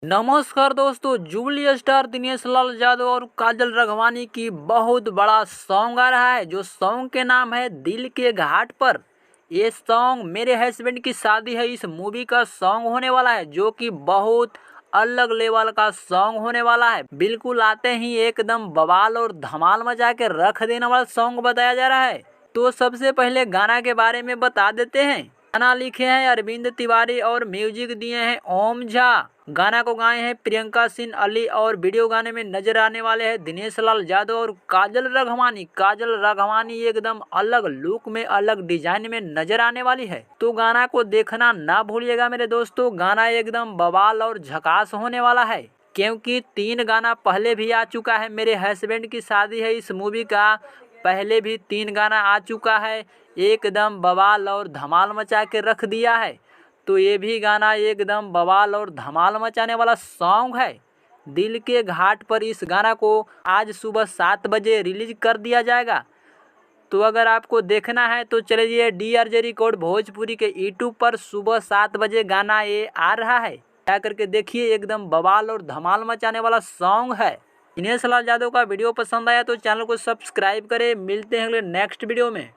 नमस्कार दोस्तों, jubilee star Dinesh Lal Yadav और काजल राघवानी की बहुत बड़ा सॉन्ग आ रहा है जो सॉन्ग के नाम है दिल के घाट पर। ये सॉन्ग मेरे हस्बैंड की शादी है इस मूवी का सॉन्ग होने वाला है जो कि बहुत अलग लेवल का सॉन्ग होने वाला है। बिल्कुल आते ही एकदम बवाल और धमाल मचा के रख देने वाला सॉन्ग बताया जा रहा है। तो सबसे पहले गाना के बारे में बता देते हैं। गाना लिखे हैं अरविंद तिवारी और म्यूजिक दिए हैं ओम झा। गाना को गाए हैं प्रियंका सिंह अली और वीडियो गाने में नजर आने वाले हैं दिनेश लाल यादव और काजल राघवानी। काजल राघवानी एकदम अलग लुक में अलग डिजाइन में नजर आने वाली है। तो गाना को देखना ना भूलिएगा मेरे दोस्तों। गाना एकदम बवाल और झकास होने वाला है क्योंकि 3 गाना पहले भी आ चुका है। मेरे हस्बैंड की शादी है इस मूवी का पहले भी 3 गाना आ चुका है, एकदम बवाल और धमाल मचा के रख दिया है। तो ये भी गाना एकदम बवाल और धमाल मचाने वाला सॉन्ग है। दिल के घाट पर इस गाना को आज सुबह 7 बजे रिलीज कर दिया जाएगा। तो अगर आपको देखना है तो चलिए DRJ रिकॉर्ड भोजपुरी के यूट्यूब पर सुबह 7 बजे गाना ये आ रहा है, जा करके देखिए। एकदम बवाल और धमाल मचाने वाला सॉन्ग है। दिनेश लाल यादव का वीडियो पसंद आया तो चैनल को सब्सक्राइब करें। मिलते हैं अगले नेक्स्ट वीडियो में।